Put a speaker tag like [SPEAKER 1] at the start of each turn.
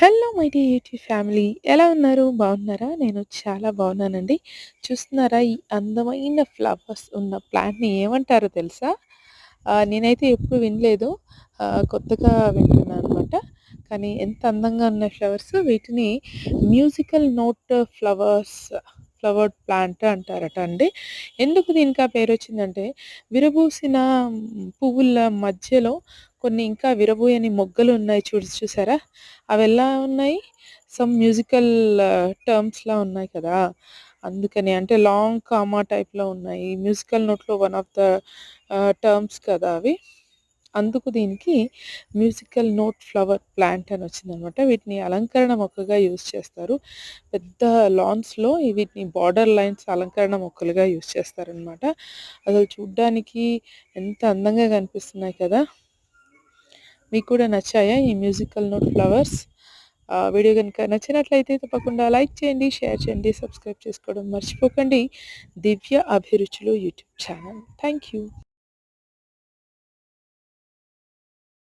[SPEAKER 1] Hello my dear YouTube family. ఎలా ఉన్నారు? బాగున్నారా? నేను చాలా బాగున్నానండి. చూస్తున్నారా ఈ అందమైన ఫ్లవర్స్ ఉన్న ప్లాంట్‌ని ఏమంటారో తెలుసా? నేనైతే ఎప్పుడు వినలేదు. కొత్తగా వింటున్నాననమాట. కానీ ఎంత అందంగా ఉన్నాయి ఫ్లవర్స్. వీటిని మ్యూజికల్ నోట్ ఫ్లవర్డ్ ప్లాంట్ అంటారట అండి. ఎందుకు దీనికి ఆ పేరొచ్చిందంటే విరబూసిన పువ్వుల మధ్యలో కొన్ని ఇంకా విరబూయని మొగ్గలున్నాయి చూసారా? అవెలా ఉన్నాయి? సమ్ మ్యూజికల్ టర్మ్స్‌లా ఉన్నాయి కదా! అందుకని అంటే లాంగ్ కామా టైప్‌లో ఉన్నాయి. మ్యూజికల్ నోట్‌లో వన్ ఆఫ్ ద టర్మ్స్ కదా అవి. అందుకు దీనికి మ్యూజికల్ నోట్ ఫ్లవర్ ప్లాంట్ అని వచ్చిందనమాట. వీటిని అలంకరణ మొక్కగా యూజ్ చేస్తారు. పెద్ద లాన్స్‌లో వీటిని బార్డర్ లైన్స్ అలంకరణ మొక్కలుగా యూజ్ చేస్తారనమాట. అసలు చూడ్డానికి ఎంత అందంగా కనిపిస్తున్నాయి కదా! మీకు కూడా నచ్చాయా ఈ మ్యూజికల్ నోట్ ఫ్లవర్స్? వీడియో గనుక నచ్చినట్లయితే తప్పకుండా లైక్ చేయండి, షేర్ చేయండి, సబ్స్క్రైబ్ చేసుకోవడం మర్చిపోకండి. దివ్య అభిరుచులు యూట్యూబ్ ఛానల్. Thank you.